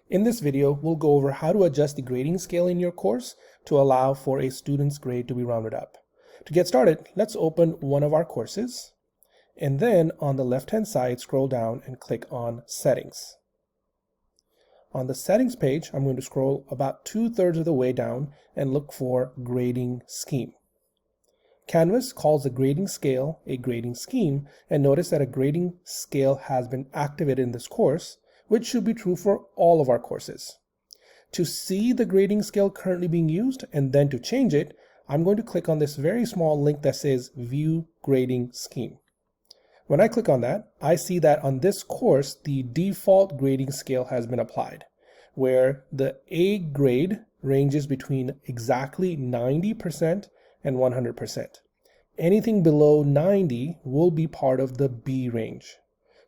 In this video, we'll go over how to adjust the grading scale in your course to allow for a student's grade to be rounded up. To get started, let's open one of our courses, and then on the left-hand side, scroll down and click on Settings. On the Settings page, I'm going to scroll about 2/3 of the way down and look for Grading Scheme. Canvas calls a grading scale a grading scheme, and notice that a grading scale has been activated in this course, which should be true for all of our courses. To see the grading scale currently being used and then to change it, I'm going to click on this very small link that says View Grading Scheme. When I click on that, I see that on this course, the default grading scale has been applied, where the A grade ranges between exactly 90% and 100%. Anything below 90 will be part of the B range.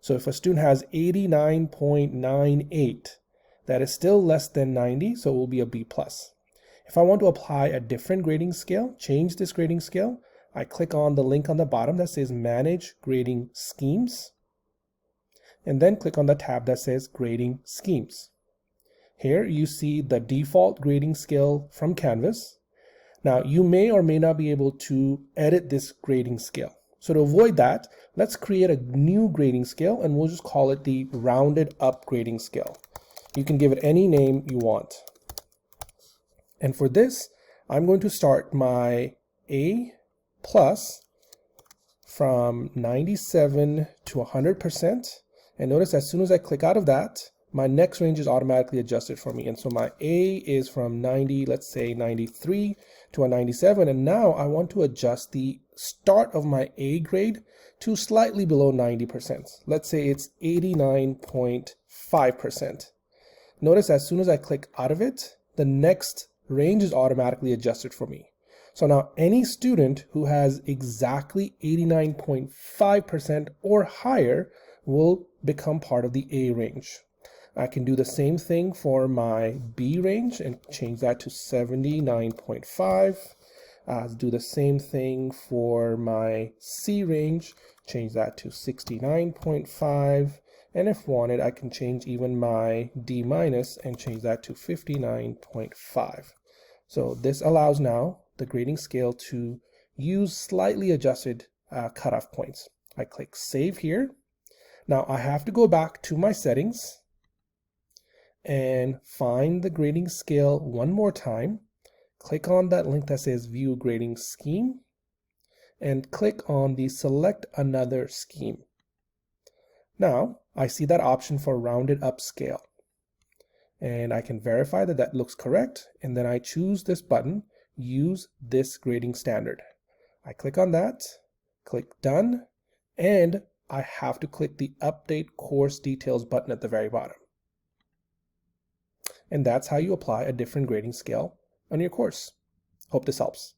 So if a student has 89.98, that is still less than 90, so it will be a B+. If I want to apply a different grading scale, change this grading scale, I click on the link on the bottom that says Manage Grading Schemes, and then click on the tab that says Grading Schemes. Here you see the default grading scale from Canvas. Now, you may or may not be able to edit this grading scale. So to avoid that, let's create a new grading scale, and we'll just call it the rounded up grading scale. You can give it any name you want. And for this, I'm going to start my A+ from 97 to 100%. And notice as soon as I click out of that, my next range is automatically adjusted for me. And so my A is from 90, let's say 93 to a 97. And now I want to adjust the start of my A grade to slightly below 90%. Let's say it's 89.5%. Notice as soon as I click out of it, the next range is automatically adjusted for me. So now any student who has exactly 89.5% or higher will become part of the A range. I can do the same thing for my B range and change that to 79.5. Do the same thing for my C range, change that to 69.5. And if wanted, I can change even my D- and change that to 59.5. So this allows now the grading scale to use slightly adjusted cutoff points. I click Save here. Now I have to go back to my settings and find the grading scale one more time. Click on that link that says View Grading Scheme and click on the Select Another Scheme. Now I see that option for rounded up scale, and I can verify that that looks correct, and then I choose this button, Use this grading standard. I click on that, click Done, and I have to click the Update Course Details button at the very bottom. And that's how you apply a different grading scale on your course. Hope this helps.